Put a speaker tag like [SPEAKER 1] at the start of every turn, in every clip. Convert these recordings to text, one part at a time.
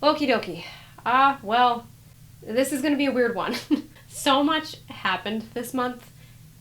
[SPEAKER 1] Okie dokie. Well, this is going to be a weird one. So much happened this month,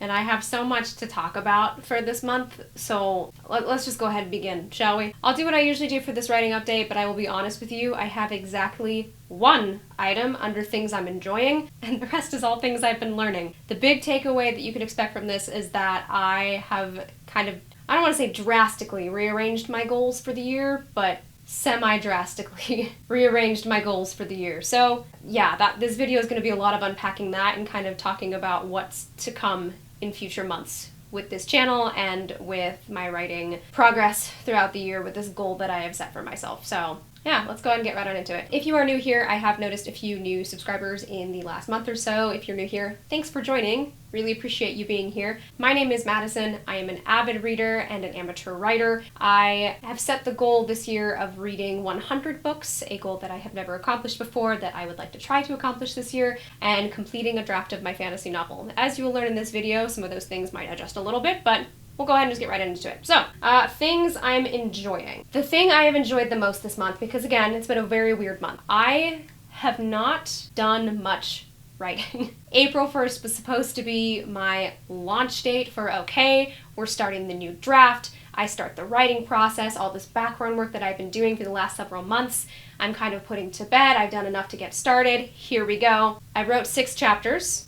[SPEAKER 1] and I have so much to talk about for this month, so let's just go ahead and begin, shall we? I'll do what I usually do for this writing update, but I will be honest with you, I have exactly one item under things I'm enjoying, and the rest is all things I've been learning. The big takeaway that you can expect from this is that I have kind of, I don't want to say drastically rearranged my goals for the year, but semi-drastically rearranged my goals for the year. So yeah, this video is going to be a lot of unpacking that and kind of talking about what's to come in future months with this channel and with my writing progress throughout the year with this goal that I have set for myself. So yeah, let's go ahead and get right on into it. If you are new here, I have noticed a few new subscribers in the last month or so. If you're new here, thanks for joining. Really appreciate you being here. My name is Madison. I am an avid reader and an amateur writer. I have set the goal this year of reading 100 books, a goal that I have never accomplished before that I would like to try to accomplish this year, and completing a draft of my fantasy novel. As you will learn in this video, some of those things might adjust a little bit, but we'll go ahead and just get right into it. So, things I'm enjoying. The thing I have enjoyed the most this month, because again, it's been a very weird month. I have not done much writing. April 1st was supposed to be my launch date for OK. We're starting the new draft. I start the writing process, all this background work that I've been doing for the last several months. I'm kind of putting to bed. I've done enough to get started. Here we go. I wrote 6 chapters.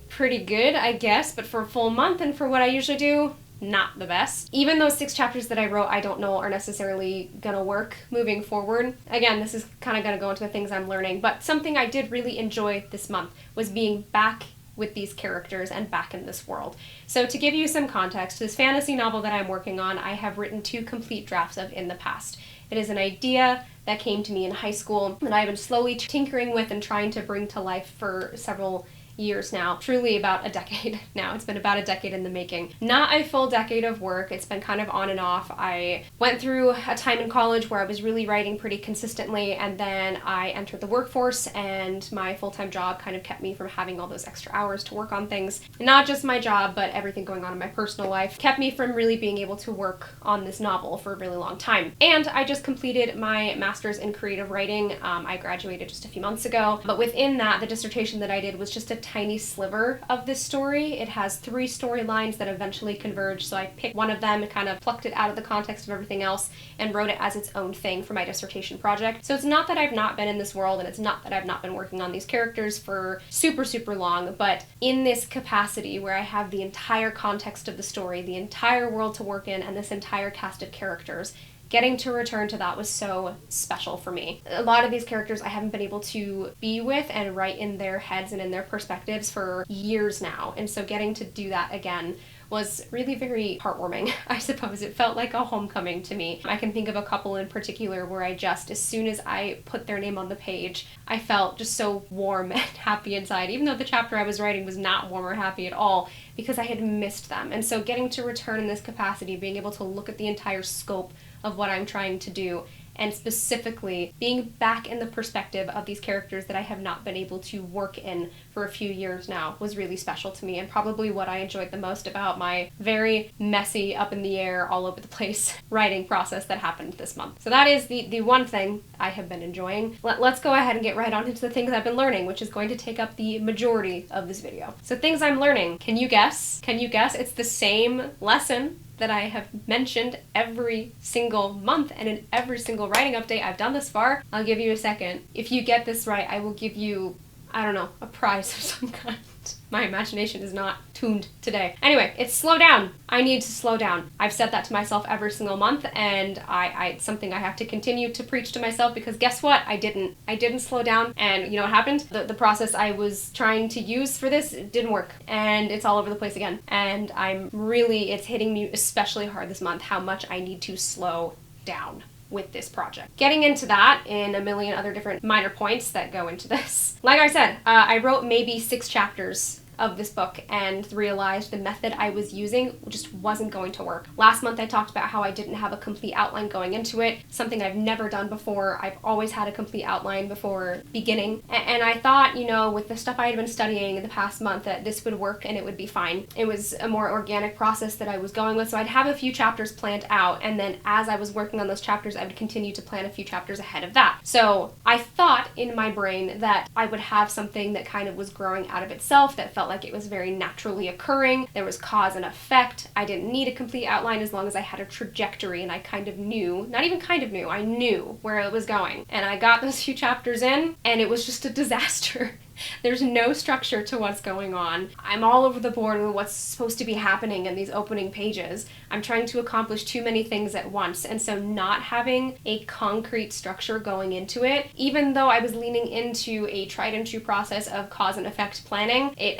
[SPEAKER 1] Pretty good, I guess, but for a full month and for what I usually do, not the best. Even those 6 chapters that I wrote, I don't know are necessarily gonna work moving forward. Again, this is kind of gonna go into the things I'm learning, but something I did really enjoy this month was being back with these characters and back in this world. So to give you some context, this fantasy novel that I'm working on, I have written 2 complete drafts of in the past. It is an idea that came to me in high school that I've been slowly tinkering with and trying to bring to life for several years now, truly about a decade now. It's been about a decade in the making. Not a full decade of work. It's been kind of on and off. I went through a time in college where I was really writing pretty consistently, and then I entered the workforce, and my full-time job kind of kept me from having all those extra hours to work on things. Not just my job, but everything going on in my personal life kept me from really being able to work on this novel for a really long time. And I just completed my master's in creative writing. I graduated just a few months ago, but within that, the dissertation that I did was just a tiny sliver of this story. It has 3 storylines that eventually converge, so I picked one of them and kind of plucked it out of the context of everything else and wrote it as its own thing for my dissertation project. So it's not that I've not been in this world, and it's not that I've not been working on these characters for super long, but in this capacity where I have the entire context of the story, the entire world to work in, and this entire cast of characters, getting to return to that was so special for me. A lot of these characters I haven't been able to be with and write in their heads and in their perspectives for years now, and so getting to do that again was really very heartwarming, I suppose. It felt like a homecoming to me. I can think of a couple in particular where I just, as soon as I put their name on the page, I felt just so warm and happy inside, even though the chapter I was writing was not warm or happy at all, because I had missed them. And so getting to return in this capacity, being able to look at the entire scope of what I'm trying to do, and specifically being back in the perspective of these characters that I have not been able to work in for a few years now, was really special to me, and probably what I enjoyed the most about my very messy, up in the air, all over the place writing process that happened this month. So that is the one thing I have been enjoying. Let's go ahead and get right on into the things I've been learning, which is going to take up the majority of this video. So things I'm learning. Can you guess? Can you guess? It's the same lesson that I have mentioned every single month and in every single writing update I've done this far. I'll give you a second. If you get this right, I will give you, I don't know, a prize of some kind. My imagination is not tuned today. Anyway, it's slow down. I need to slow down. I've said that to myself every single month, and it's something I have to continue to preach to myself, because guess what? I didn't slow down, and you know what happened? The process I was trying to use for this didn't work, and it's all over the place again. And it's hitting me especially hard this month how much I need to slow down with this project. Getting into that in a million other different minor points that go into this. Like I said, I wrote maybe 6 chapters of this book and realized the method I was using just wasn't going to work. Last month I talked about how I didn't have a complete outline going into it, something I've never done before. I've always had a complete outline before beginning. And I thought, you know, with the stuff I had been studying in the past month, that this would work and it would be fine. It was a more organic process that I was going with, so I'd have a few chapters planned out, and then as I was working on those chapters, I would continue to plan a few chapters ahead of that. So I thought in my brain that I would have something that kind of was growing out of itself, that felt like it was very naturally occurring. There was cause and effect. I didn't need a complete outline as long as I had a trajectory, and I kind of knew, not even kind of knew, I knew where it was going. And I got those few chapters in, and it was just a disaster. There's no structure to what's going on. I'm all over the board with what's supposed to be happening in these opening pages. I'm trying to accomplish too many things at once, and so not having a concrete structure going into it, even though I was leaning into a tried and true process of cause and effect planning, it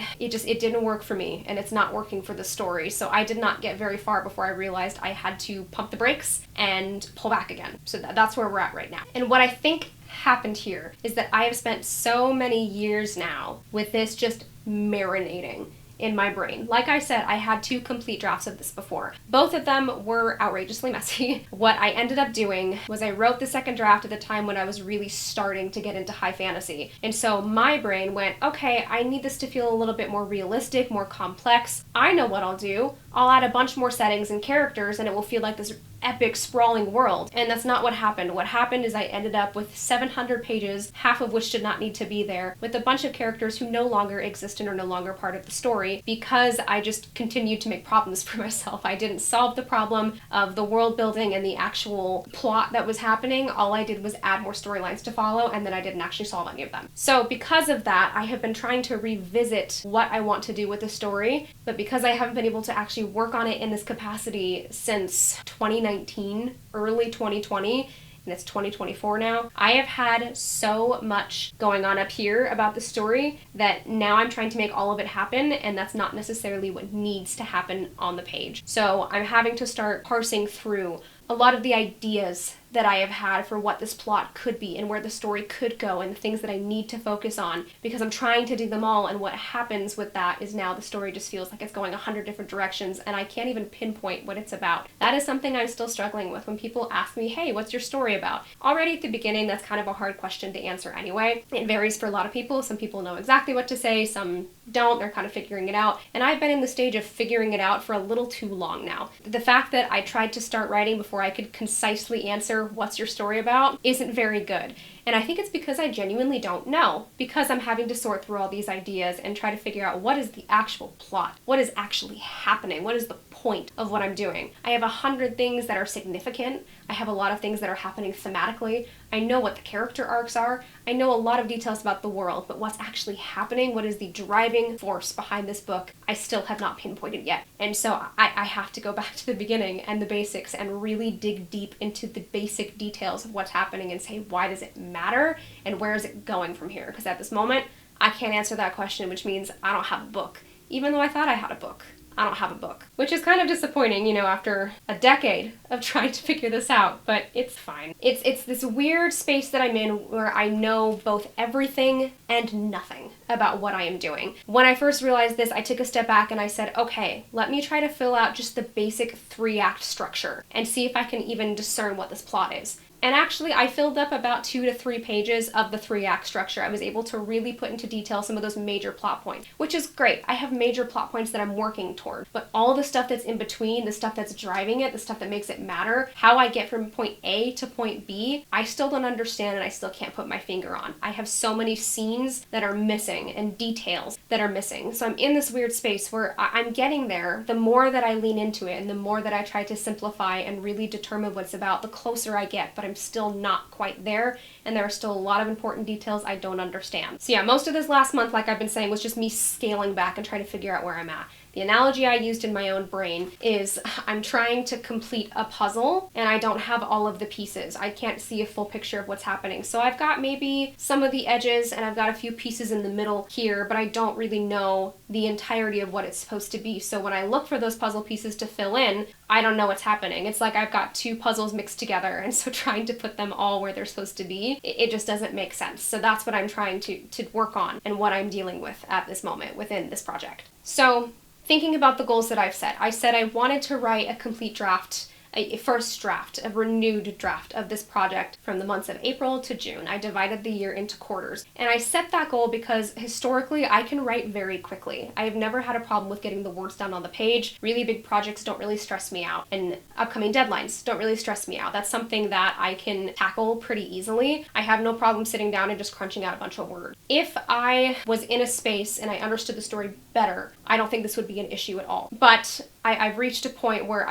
[SPEAKER 1] didn't work for me, and it's not working for the story. So I did not get very far before I realized I had to pump the brakes and pull back again. So that's where we're at right now. And what I think happened here is that I have spent so many years now with this just marinating in my brain. Like I said, I had 2 complete drafts of this before. Both of them were outrageously messy. What I ended up doing was I wrote the second draft at the time when I was really starting to get into high fantasy. And so my brain went, okay, I need this to feel a little bit more realistic, more complex. I know what I'll do. I'll add a bunch more settings and characters, and it will feel like this epic, sprawling world. And that's not what happened. What happened is I ended up with 700 pages, half of which did not need to be there, with a bunch of characters who no longer exist and are no longer part of the story, because I just continued to make problems for myself. I didn't solve the problem of the world building and the actual plot that was happening. All I did was add more storylines to follow, and then I didn't actually solve any of them. So because of that, I have been trying to revisit what I want to do with the story, but because I haven't been able to actually work on it in this capacity since 2019, early 2020, and it's 2024 now, I have had so much going on up here about the story that now I'm trying to make all of it happen, and that's not necessarily what needs to happen on the page. So I'm having to start parsing through a lot of the ideas that I have had for what this plot could be and where the story could go and the things that I need to focus on, because I'm trying to do them all, and what happens with that is now the story just feels like it's going 100 different directions and I can't even pinpoint what it's about. That is something I'm still struggling with when people ask me, hey, what's your story about? Already at the beginning, that's kind of a hard question to answer anyway. It varies for a lot of people. Some people know exactly what to say, some don't, they're kind of figuring it out, and I've been in the stage of figuring it out for a little too long now. The fact that I tried to start writing before I could concisely answer what's your story about isn't very good. And I think it's because I genuinely don't know, because I'm having to sort through all these ideas and try to figure out what is the actual plot, what is actually happening, what is the point of what I'm doing. I have 100 things that are significant. I have a lot of things that are happening thematically. I know what the character arcs are. I know a lot of details about the world, but what's actually happening, what is the driving force behind this book, I still have not pinpointed yet. And so I have to go back to the beginning and the basics and really dig deep into the basic details of what's happening and say, why does it matter and where is it going from here? Because at this moment, I can't answer that question, which means I don't have a book, even though I thought I had a book. I don't have a book, which is kind of disappointing, you know, after a decade of trying to figure this out, but it's fine. It's this weird space that I'm in where I know both everything and nothing about what I am doing. When I first realized this, I took a step back and I said, okay, let me try to fill out just the basic 3-act structure and see if I can even discern what this plot is. And actually, I filled up about 2 to 3 pages of the 3-act structure. I was able to really put into detail some of those major plot points, which is great. I have major plot points that I'm working toward, but all the stuff that's in between, the stuff that's driving it, the stuff that makes it matter, how I get from point A to point B, I still don't understand and I still can't put my finger on. I have so many scenes that are missing and details that are missing. So I'm in this weird space where I'm getting there. The more that I lean into it and the more that I try to simplify and really determine what it's about, the closer I get, but I'm still not quite there, and there are still a lot of important details I don't understand. So yeah, most of this last month, like I've been saying, was just me scaling back and trying to figure out where I'm at. The analogy I used in my own brain is I'm trying to complete a puzzle and I don't have all of the pieces. I can't see a full picture of what's happening. So I've got maybe some of the edges and I've got a few pieces in the middle here, but I don't really know the entirety of what it's supposed to be. So when I look for those puzzle pieces to fill in, I don't know what's happening. It's like I've got two puzzles mixed together, and so trying to put them all where they're supposed to be, it just doesn't make sense. So that's what I'm trying to work on and what I'm dealing with at this moment within this project. So thinking about the goals that I've set, I said I wanted to write a complete draft, a first draft, a renewed draft of this project from the months of April to June. I divided the year into quarters. And I set that goal because historically I can write very quickly. I've never had a problem with getting the words down on the page. Really big projects don't really stress me out. And upcoming deadlines don't really stress me out. That's something that I can tackle pretty easily. I have no problem sitting down and just crunching out a bunch of words. If I was in a space and I understood the story better, I don't think this would be an issue at all. But I've reached a point where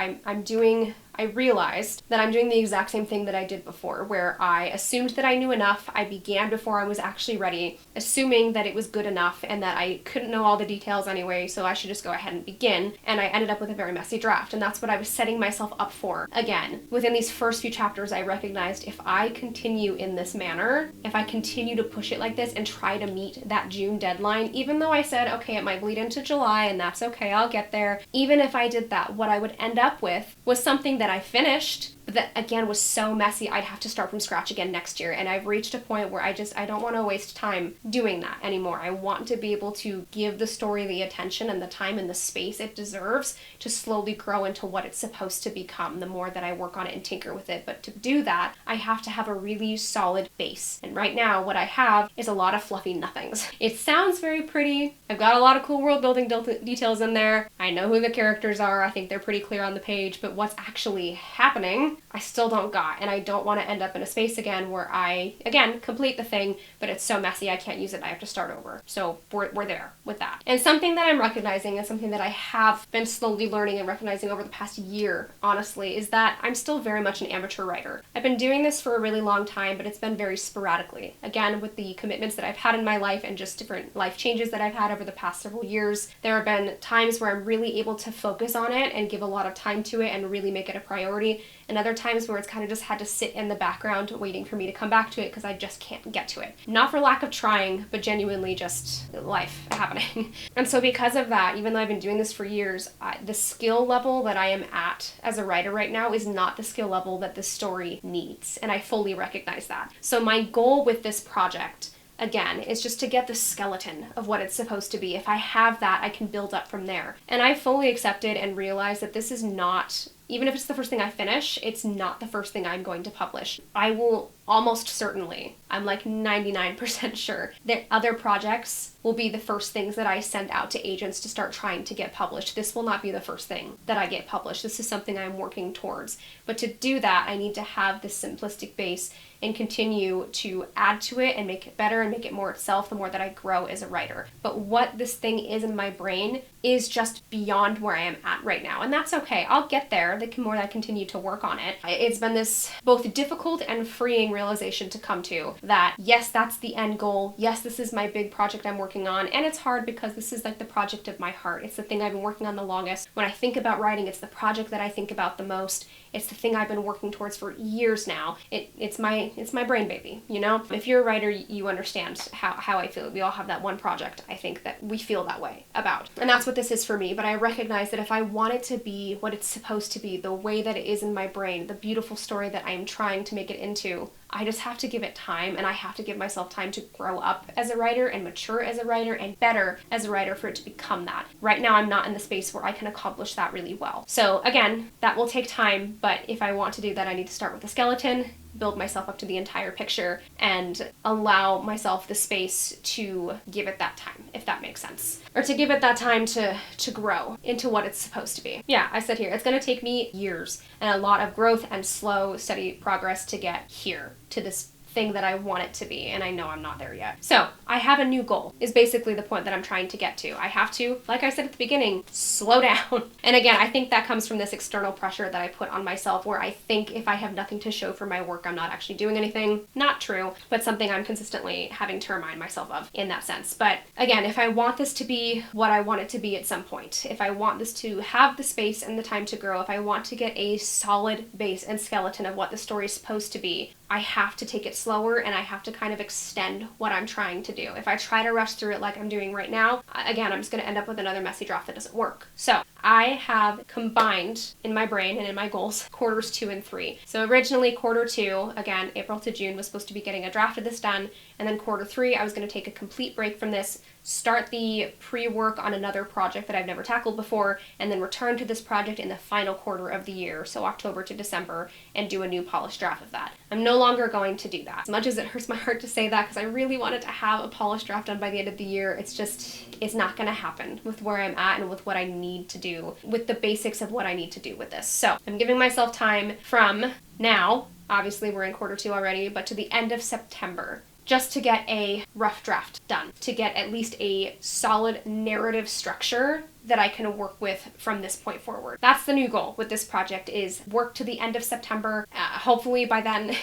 [SPEAKER 1] I realized that I'm doing the exact same thing that I did before, where I assumed that I knew enough. I began before I was actually ready, assuming that it was good enough and that I couldn't know all the details anyway, so I should just go ahead and begin. And I ended up with a very messy draft, and that's what I was setting myself up for. Again, within these first few chapters, I recognized if I continue in this manner, if I continue to push it like this and try to meet that June deadline, even though I said, okay, it might bleed into July and that's okay, I'll get there. Even if I did that, what I would end up with was something that I finished, but that again was so messy I'd have to start from scratch again next year. And I've reached a point where I don't want to waste time doing that anymore. I want to be able to give the story the attention and the time and the space it deserves to slowly grow into what it's supposed to become the more that I work on it and tinker with it. But to do that, I have to have a really solid base. And right now what I have is a lot of fluffy nothings. It sounds very pretty. I've got a lot of cool world building details in there. I know who the characters are. I think they're pretty clear on the page, but what's actually happening I still don't got, and I don't want to end up in a space again where I, again, complete the thing, but it's so messy I can't use it, I have to start over. So we're there with that. And something that I'm recognizing, and something that I have been slowly learning and recognizing over the past year, honestly, is that I'm still very much an amateur writer. I've been doing this for a really long time, but it's been very sporadically. Again, with the commitments that I've had in my life and just different life changes that I've had over the past several years, there have been times where I'm really able to focus on it and give a lot of time to it and really make it a priority, and other times where it's kind of just had to sit in the background waiting for me to come back to it because I just can't get to it. Not for lack of trying, but genuinely just life happening. And so because of that, even though I've been doing this for years, the skill level that I am at as a writer right now is not the skill level that the story needs, and I fully recognize that. So my goal with this project, again, is just to get the skeleton of what it's supposed to be. If I have that, I can build up from there. And I fully accepted and realized that this is not, even if it's the first thing I finish, it's not the first thing I'm going to publish. I will almost certainly, I'm like 99% sure, that other projects will be the first things that I send out to agents to start trying to get published. This will not be the first thing that I get published. This is something I'm working towards. But to do that, I need to have this simplistic base and continue to add to it and make it better and make it more itself the more that I grow as a writer. But what this thing is in my brain is just beyond where I am at right now. And that's okay. I'll get there the more I continue to work on it. It's been this both difficult and freeing realization to come to that, yes, that's the end goal. Yes, this is my big project I'm working on. And it's hard because this is like the project of my heart. It's the thing I've been working on the longest. When I think about writing, it's the project that I think about the most. It's the thing I've been working towards for years now. It's my brain baby, you know? If you're a writer, you understand how I feel. We all have that one project, I think, that we feel that way about. And that's what this is for me. But I recognize that if I want it to be what it's supposed to be, the way that it is in my brain, the beautiful story that I am trying to make it into, I just have to give it time, and I have to give myself time to grow up as a writer and mature as a writer and better as a writer for it to become that. Right now, I'm not in the space where I can accomplish that really well. So again, that will take time, but if I want to do that, I need to start with the skeleton, build myself up to the entire picture, and allow myself the space to give it that time, if that makes sense. Or to give it that time to grow into what it's supposed to be. Yeah, I said here, it's going to take me years and a lot of growth and slow, steady progress to get here, to this thing that I want it to be, and I know I'm not there yet. So I have a new goal, is basically the point that I'm trying to get to. I have to, like I said at the beginning, slow down. And again, I think that comes from this external pressure that I put on myself, where I think if I have nothing to show for my work, I'm not actually doing anything. Not true, but something I'm consistently having to remind myself of in that sense. But again, if I want this to be what I want it to be at some point, if I want this to have the space and the time to grow, if I want to get a solid base and skeleton of what the story is supposed to be, I have to take it slower, and I have to kind of extend what I'm trying to do. If I try to rush through it like I'm doing right now, again, I'm just going to end up with another messy draft that doesn't work. So I have combined in my brain and in my goals quarters 2 and 3. So originally quarter 2, again, April to June, was supposed to be getting a draft of this done, and then quarter 3, I was going to take a complete break from this, start the pre-work on another project that I've never tackled before, and then return to this project in the final quarter of the year, so October to December, and do a new polished draft of that. I'm no longer going to do that. As much as it hurts my heart to say that, because I really wanted to have a polished draft done by the end of the year, it's not going to happen with where I'm at and with what I need to do, with the basics of what I need to do with this. So I'm giving myself time from now, obviously we're in quarter 2 already, but to the end of September, just to get a rough draft done, to get at least a solid narrative structure that I can work with from this point forward. That's the new goal with this project, is work to the end of September. Hopefully by then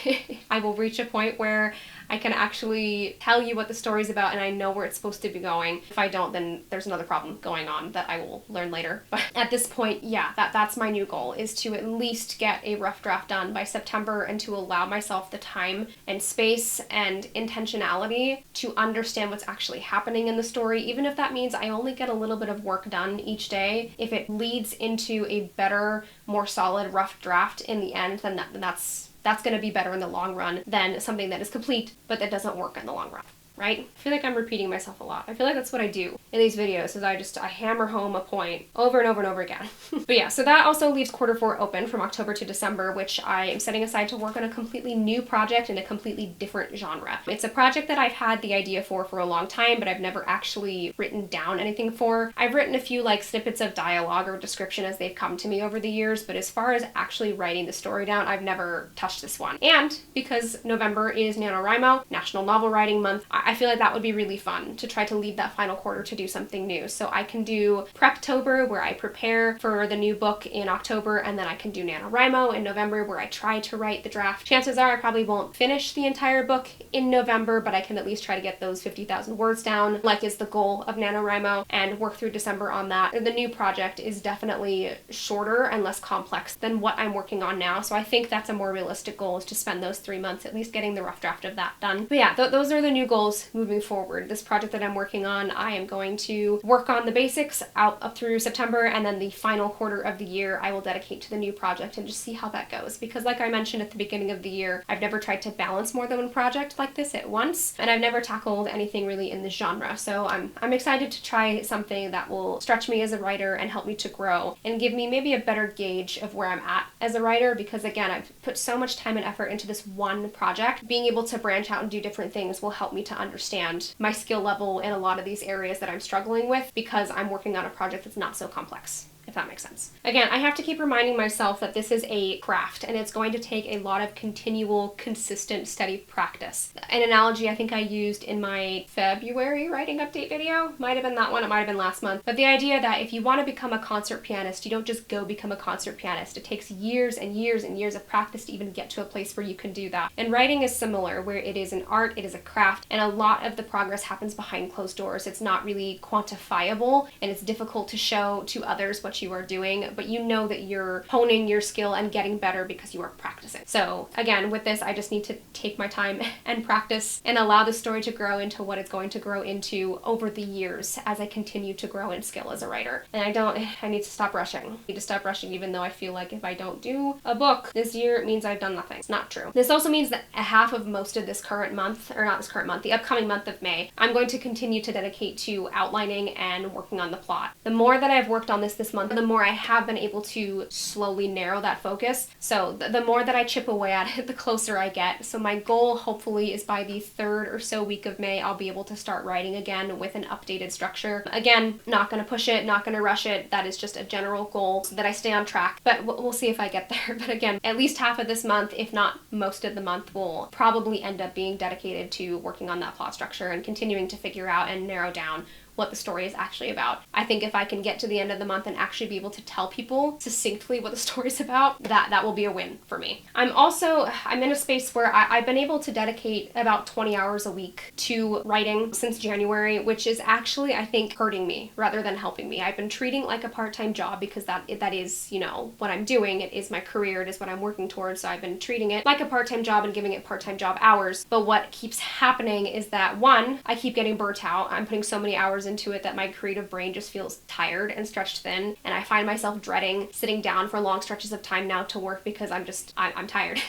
[SPEAKER 1] I will reach a point where I can actually tell you what the story's about and I know where it's supposed to be going. If I don't, then there's another problem going on that I will learn later. But at this point, yeah, that's my new goal, is to at least get a rough draft done by September, and to allow myself the time and space and intentionality to understand what's actually happening in the story, even if that means I only get a little bit of work done each day. If it leads into a better, more solid rough draft in the end, then that's going to be better in the long run than something that is complete but that doesn't work in the long run. Right? I feel like I'm repeating myself a lot. I feel like that's what I do in these videos, is I hammer home a point over and over and over again. But yeah, so that also leaves quarter 4 open from October to December, which I am setting aside to work on a completely new project in a completely different genre. It's a project that I've had the idea for a long time, but I've never actually written down anything for. I've written a few like snippets of dialogue or description as they've come to me over the years, but as far as actually writing the story down, I've never touched this one. And because November is NaNoWriMo, National Novel Writing Month, I feel like that would be really fun to try to leave that final quarter to do something new. So I can do Preptober, where I prepare for the new book in October, and then I can do NaNoWriMo in November, where I try to write the draft. Chances are I probably won't finish the entire book in November, but I can at least try to get those 50,000 words down, like is the goal of NaNoWriMo, and work through December on that. The new project is definitely shorter and less complex than what I'm working on now, so I think that's a more realistic goal, is to spend those 3 months at least getting the rough draft of that done. But yeah, those are the new goals moving forward. This project that I'm working on, I am going to work on the basics up through September, and then the final quarter of the year I will dedicate to the new project and just see how that goes. Because like I mentioned at the beginning of the year, I've never tried to balance more than one project like this at once, and I've never tackled anything really in this genre. So I'm excited to try something that will stretch me as a writer and help me to grow and give me maybe a better gauge of where I'm at as a writer, because again, I've put so much time and effort into this one project. Being able to branch out and do different things will help me to understand my skill level in a lot of these areas that I'm struggling with, because I'm working on a project that's not so complex, if that makes sense. Again, I have to keep reminding myself that this is a craft and it's going to take a lot of continual, consistent, steady practice. An analogy I think I used in my February writing update video, might have been that one, it might have been last month, but the idea that if you want to become a concert pianist, you don't just go become a concert pianist. It takes years and years and years of practice to even get to a place where you can do that. And writing is similar, where it is an art, it is a craft, and a lot of the progress happens behind closed doors. It's not really quantifiable, and it's difficult to show to others what you are doing, but you know that you're honing your skill and getting better because you are practicing. So again, with this, I just need to take my time and practice and allow the story to grow into what it's going to grow into over the years as I continue to grow in skill as a writer. And I need to stop rushing. I need to stop rushing, even though I feel like if I don't do a book this year, it means I've done nothing. It's not true. This also means that a half of most of this current month, or not this current month, the upcoming month of May, I'm going to continue to dedicate to outlining and working on the plot. The more that I've worked on this month, the more I have been able to slowly narrow that focus. So the more that I chip away at it, the closer I get. So my goal hopefully is by the third or so week of May, I'll be able to start writing again with an updated structure. Again, not going to push it, not going to rush it. That is just a general goal so that I stay on track, but we'll see if I get there. But again, at least half of this month, if not most of the month, will probably end up being dedicated to working on that plot structure and continuing to figure out and narrow down what the story is actually about. I think if I can get to the end of the month and actually be able to tell people succinctly what the story's about, that will be a win for me. I'm in a space where I've been able to dedicate about 20 hours a week to writing since January, which is actually, I think, hurting me rather than helping me. I've been treating it like a part-time job because that is, what I'm doing. It is my career. It is what I'm working towards. So I've been treating it like a part-time job and giving it part-time job hours. But what keeps happening is that, one, I keep getting burnt out. I'm putting so many hours into it that my creative brain just feels tired and stretched thin, and I find myself dreading sitting down for long stretches of time now to work because I'm tired.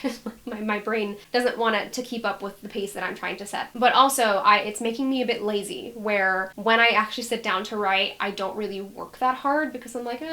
[SPEAKER 1] my brain doesn't want it to keep up with the pace that I'm trying to set. But also it's making me a bit lazy, where when I actually sit down to write, I don't really work that hard because I'm like,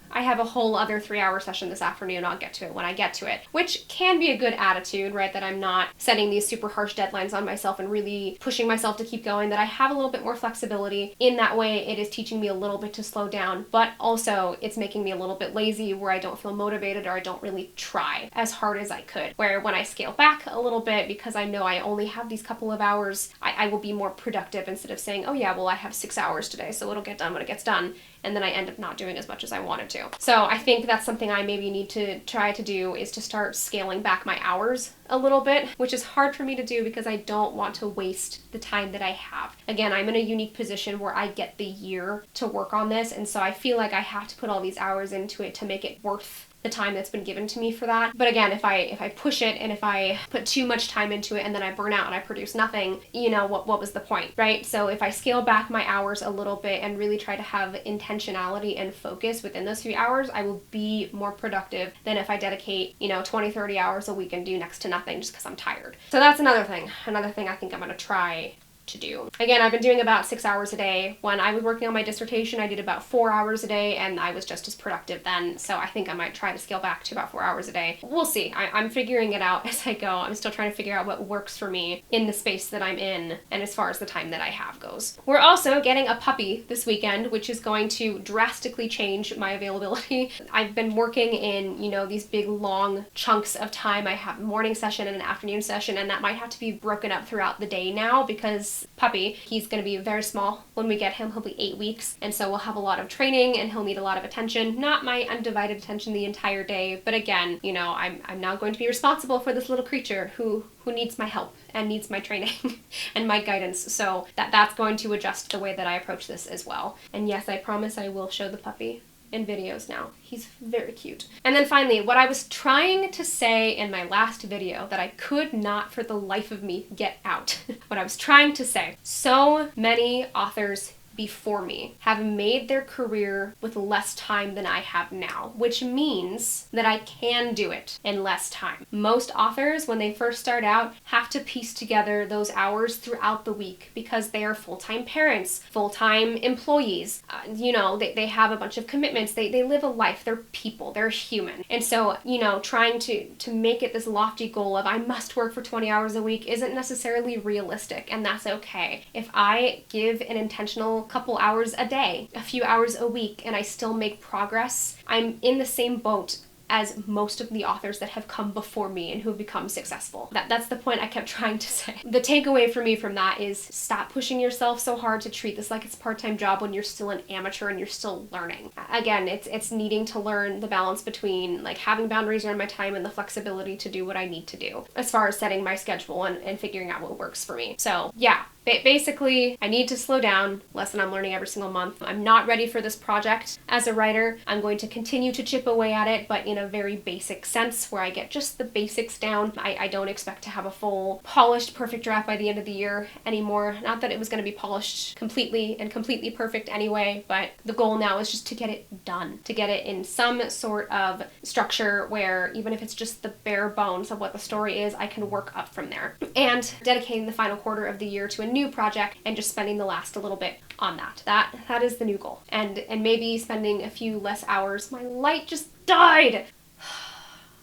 [SPEAKER 1] I have a whole other 3-hour session this afternoon. I'll get to it when I get to it, which can be a good attitude, right? That I'm not setting these super harsh deadlines on myself and really pushing myself to keep going, that I have a little bit more flexibility. In that way, it is teaching me a little bit to slow down, but also it's making me a little bit lazy where I don't feel motivated or I don't really try as hard as I could. Where when I scale back a little bit, because I know I only have these couple of hours, I will be more productive instead of saying, oh yeah, well I have 6 hours today, so it'll get done when it gets done. And then I end up not doing as much as I wanted to. So I think that's something I maybe need to try to do, is to start scaling back my hours a little bit, which is hard for me to do because I don't want to waste the time that I have. Again, I'm in a unique position where I get the year to work on this, and so I feel like I have to put all these hours into it to make it worth the time that's been given to me for that. But again, if I push it and if I put too much time into it and then I burn out and I produce nothing, what was the point, right? So if I scale back my hours a little bit and really try to have intentionality and focus within those few hours, I will be more productive than if I dedicate, 20, 30 hours a week and do next to nothing just because I'm tired. So that's another thing I think I'm going to try to do. Again, I've been doing about 6 hours a day. When I was working on my dissertation, I did about 4 hours a day, and I was just as productive then. So I think I might try to scale back to about 4 hours a day. We'll see. I'm figuring it out as I go. I'm still trying to figure out what works for me in the space that I'm in and as far as the time that I have goes. We're also getting a puppy this weekend, which is going to drastically change my availability. I've been working in, these big long chunks of time. I have a morning session and an afternoon session, and that might have to be broken up throughout the day now because puppy, he's going to be very small when we get him. He'll be 8 weeks, and so we'll have a lot of training and he'll need a lot of attention. Not my undivided attention the entire day, but again, I'm now going to be responsible for this little creature who needs my help and needs my training and my guidance. So that's going to adjust the way that I approach this as well. And yes, I promise I will show the puppy in videos now. He's very cute. And then finally, what I was trying to say in my last video that I could not for the life of me get out. What I was trying to say, so many authors before me have made their career with less time than I have now, which means that I can do it in less time. Most authors, when they first start out, have to piece together those hours throughout the week because they are full-time parents, full-time employees. They have a bunch of commitments. They live a life. They're people. They're human. And so, trying to make it this lofty goal of I must work for 20 hours a week isn't necessarily realistic, and that's okay. If I give an intentional couple hours a day, a few hours a week, and I still make progress, I'm in the same boat as most of the authors that have come before me and who have become successful. That's the point I kept trying to say. The takeaway for me from that is stop pushing yourself so hard to treat this like it's a part-time job when you're still an amateur and you're still learning. Again, it's needing to learn the balance between having boundaries around my time and the flexibility to do what I need to do as far as setting my schedule and figuring out what works for me. So yeah, basically, I need to slow down. Lesson I'm learning every single month. I'm not ready for this project as a writer. I'm going to continue to chip away at it, but in a very basic sense where I get just the basics down. I don't expect to have a full, polished, perfect draft by the end of the year anymore. Not that it was going to be polished completely and completely perfect anyway, but the goal now is just to get it done, to get it in some sort of structure where even if it's just the bare bones of what the story is, I can work up from there. And dedicating the final quarter of the year to a new project and just spending the last a little bit on that. That is the new goal. And maybe spending a few less hours. My light just died.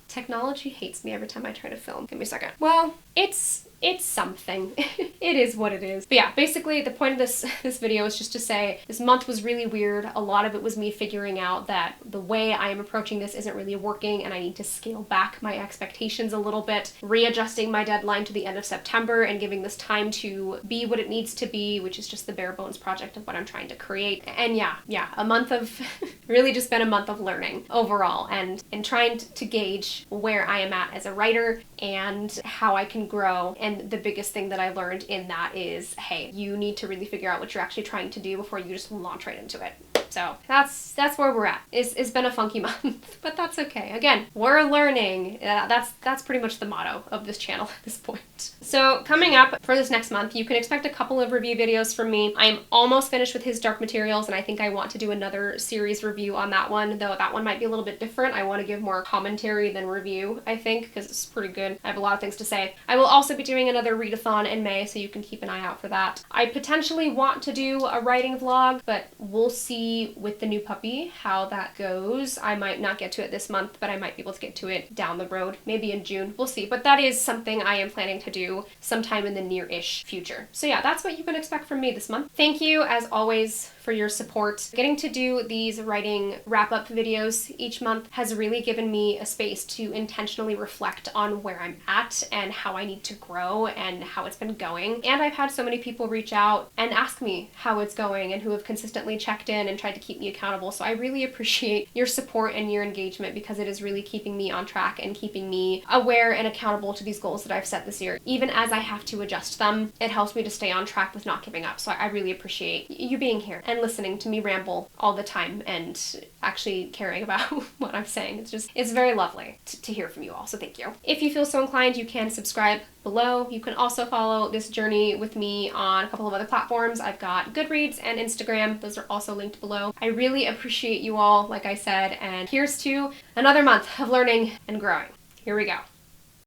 [SPEAKER 1] Technology hates me every time I try to film. Give me a second. Well, it's something. It is what it is. But yeah, basically the point of this video is just to say this month was really weird. A lot of it was me figuring out that the way I am approaching this isn't really working and I need to scale back my expectations a little bit, readjusting my deadline to the end of September and giving this time to be what it needs to be, which is just the bare bones project of what I'm trying to create. And yeah, a month of really just been a month of learning overall and trying to gauge where I am at as a writer and how I can grow. And the biggest thing that I learned in that is, hey, you need to really figure out what you're actually trying to do before you just launch right into it. So that's where we're at. It's been a funky month, but that's okay. Again, we're learning. That's pretty much the motto of this channel at this point. So coming up for this next month, you can expect a couple of review videos from me. I am almost finished with his Dark Materials, and I think I want to do another series review on that one, though that one might be a little bit different. I want to give more commentary than review, I think, because it's pretty good. I have a lot of things to say. I will also be doing another readathon in May, so you can keep an eye out for that. I potentially want to do a writing vlog, but we'll see with the new puppy how that goes. I might not get to it this month, but I might be able to get to it down the road, maybe in June. We'll see, but that is something I am planning to do sometime in the near-ish future. So yeah, that's what you can expect from me this month. Thank you, as always, for your support. Getting to do these writing wrap-up videos each month has really given me a space to intentionally reflect on where I'm at and how I need to grow and how it's been going. And I've had so many people reach out and ask me how it's going and who have consistently checked in and tried to keep me accountable. So I really appreciate your support and your engagement because it is really keeping me on track and keeping me aware and accountable to these goals that I've set this year. Even as I have to adjust them, it helps me to stay on track with not giving up. So I really appreciate you being here and listening to me ramble all the time and actually caring about what I'm saying. It's very lovely to hear from you all, so thank you. If you feel so inclined, you can subscribe below. You can also follow this journey with me on a couple of other platforms. I've got Goodreads and Instagram. Those are also linked below. I really appreciate you all, like I said, and here's to another month of learning and growing. Here we go.